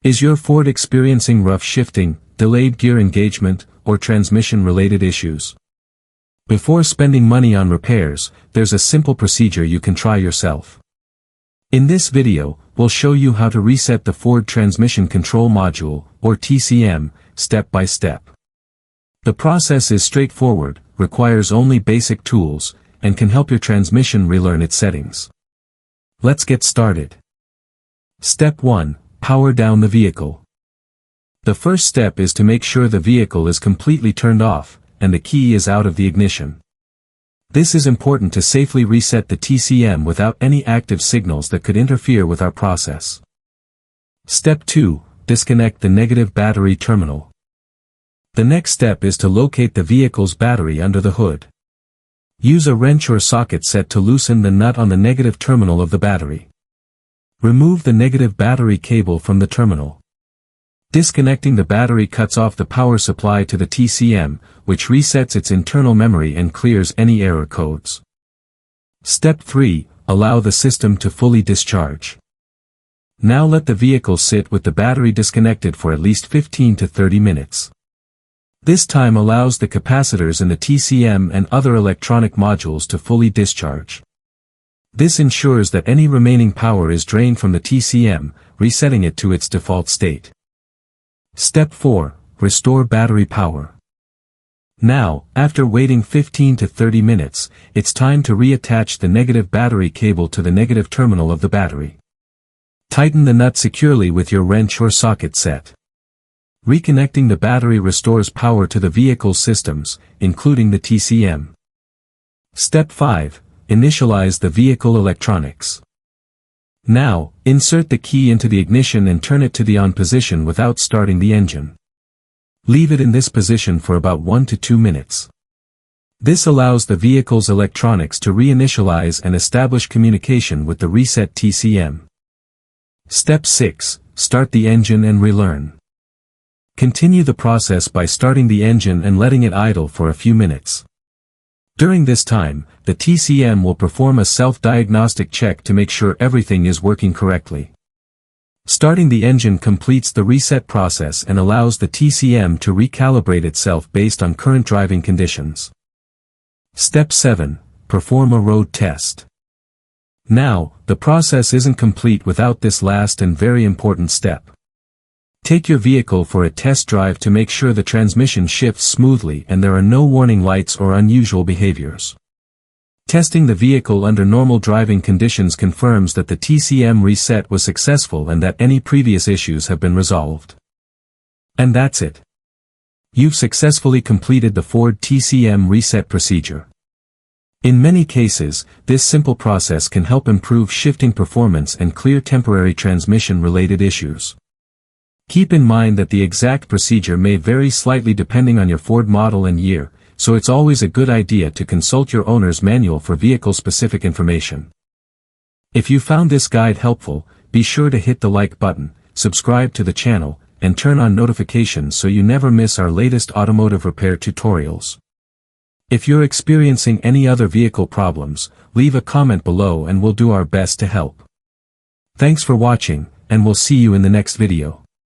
Is your Ford experiencing rough shifting, delayed gear engagement, or transmission-related issues? Before spending money on repairs, there's a simple procedure you can try yourself. In this video, we'll show you how to reset the Ford Transmission Control Module, or TCM, step by step. The process is straightforward, requires only basic tools, and can help your transmission relearn its settings. Let's get started. Step 1. Power down the vehicle. The first step is to make sure the vehicle is completely turned off, and the key is out of the ignition. This is important to safely reset the TCM without any active signals that could interfere with our process. Step 2. Disconnect the negative battery terminal. The next step is to locate the vehicle's battery under the hood. Use a wrench or socket set to loosen the nut on the negative terminal of the battery. Remove the negative battery cable from the terminal. Disconnecting the battery cuts off the power supply to the TCM, which resets its internal memory and clears any error codes. Step 3. Allow the system to fully discharge. Now let the vehicle sit with the battery disconnected for at least 15 to 30 minutes. This time allows the capacitors in the TCM and other electronic modules to fully discharge. This ensures that any remaining power is drained from the TCM, resetting it to its default state. Step 4. Restore battery power. Now, after waiting 15 to 30 minutes, it's time to reattach the negative battery cable to the negative terminal of the battery. Tighten the nut securely with your wrench or socket set. Reconnecting the battery restores power to the vehicle's systems, including the TCM. Step 5. Initialize the vehicle electronics. Now, insert the key into the ignition and turn it to the on position without starting the engine. Leave it in this position for about 1 to 2 minutes. This allows the vehicle's electronics to reinitialize and establish communication with the reset TCM. Step 6. Start the engine and relearn. Continue the process by starting the engine and letting it idle for a few minutes. During this time, the TCM will perform a self-diagnostic check to make sure everything is working correctly. Starting the engine completes the reset process and allows the TCM to recalibrate itself based on current driving conditions. Step 7. Perform a road test. Now, the process isn't complete without this last and very important step. Take your vehicle for a test drive to make sure the transmission shifts smoothly and there are no warning lights or unusual behaviors. Testing the vehicle under normal driving conditions confirms that the TCM reset was successful and that any previous issues have been resolved. And that's it. You've successfully completed the Ford TCM reset procedure. In many cases, this simple process can help improve shifting performance and clear temporary transmission-related issues. Keep in mind that the exact procedure may vary slightly depending on your Ford model and year, so it's always a good idea to consult your owner's manual for vehicle-specific information. If you found this guide helpful, be sure to hit the like button, subscribe to the channel, and turn on notifications so you never miss our latest automotive repair tutorials. If you're experiencing any other vehicle problems, leave a comment below and we'll do our best to help. Thanks for watching, and we'll see you in the next video.